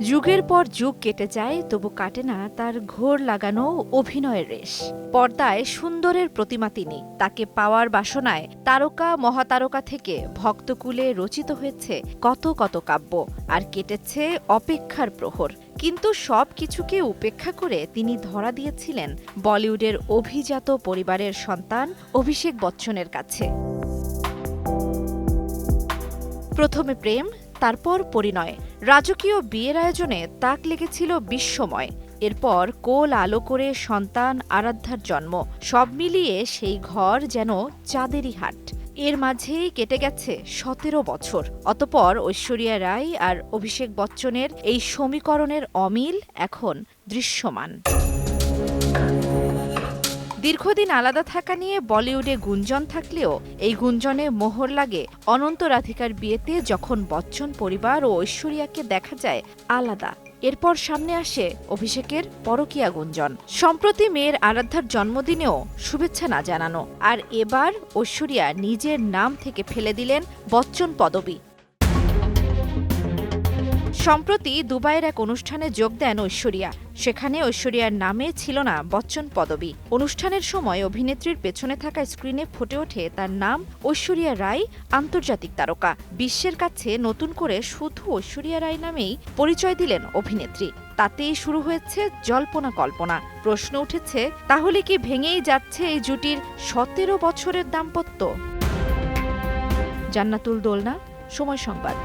যুগের পর যুগ কেটে যায়, তবু কাটে না তার ঘোর লাগানো অভিনয়ের রেশ। পর্দায় সুন্দরের প্রতিমা তিনি। তাকে পাওয়ার বাসনায় তারকা মহাতারকা থেকে ভক্তকুলে রচিত হয়েছে কত কত কাব্য, আর কেটেছে অপেক্ষার প্রহর। কিন্তু সব কিছুকে উপেক্ষা করে তিনি ধরা দিয়েছিলেন বলিউডের অভিজাত পরিবারের সন্তান অভিষেক বচ্চনের কাছে। প্রথমে প্রেম, তারপর পরিণয়। রাজকীয় বিয়ের আয়োজনে তাক লেগেছিল বিস্ময়। এরপর কোল আলো করে সন্তান আরাধ্যার জন্ম। সব মিলিয়ে সেই ঘর যেন চাঁদেরই হাট। এর মাঝেই কেটে গেছে ১৭ বছর। অতঃপর ঐশ্বরিয়া রাই আর অভিষেক বচ্চনের এই সমীকরণের অমিল এখন দৃশ্যমান। দীর্ঘদিন আলাদা থাকা নিয়ে বলিউডে গুঞ্জন থাকলেও এই গুঞ্জনে মোহর লাগে অনন্ত রাধিকার বিয়েতে, যখন বচ্চন পরিবার ও ঐশ্বরিয়াকে দেখা যায় আলাদা। এরপর সামনে আসে অভিষেকের পরকীয়া গুঞ্জন। সম্প্রতি মেয়ের আরাধ্যার জন্মদিনেও শুভেচ্ছা না জানানো, আর এবার ঐশ্বরিয়া নিজের নাম থেকে ফেলে দিলেন বচ্চন পদবী। সম্প্রতি দুবাইয়ের এক অনুষ্ঠানে যোগ দেন ঐশ্বরিয়া। সেখানে ঐশ্বরিয়ার নামে ছিল না বচ্চন পদবী। অনুষ্ঠানের সময় অভিনেত্রীর পেছনে থাকা স্ক্রিনে ফুটে ওঠে তার নাম ঐশ্বরিয়া রাই, আন্তর্জাতিক তারকা। বিশ্বের কাছে নতুন করে শুধু ঐশ্বরিয়া রাই নামেই পরিচয় দিলেন অভিনেত্রী। তাতেই শুরু হয়েছে জল্পনা কল্পনা। প্রশ্ন উঠেছে, তাহলে কি ভেঙেই যাচ্ছে এই জুটির ১৭ বছরের দাম্পত্য? জান্নাতুল দোলনা, সময় সংবাদ।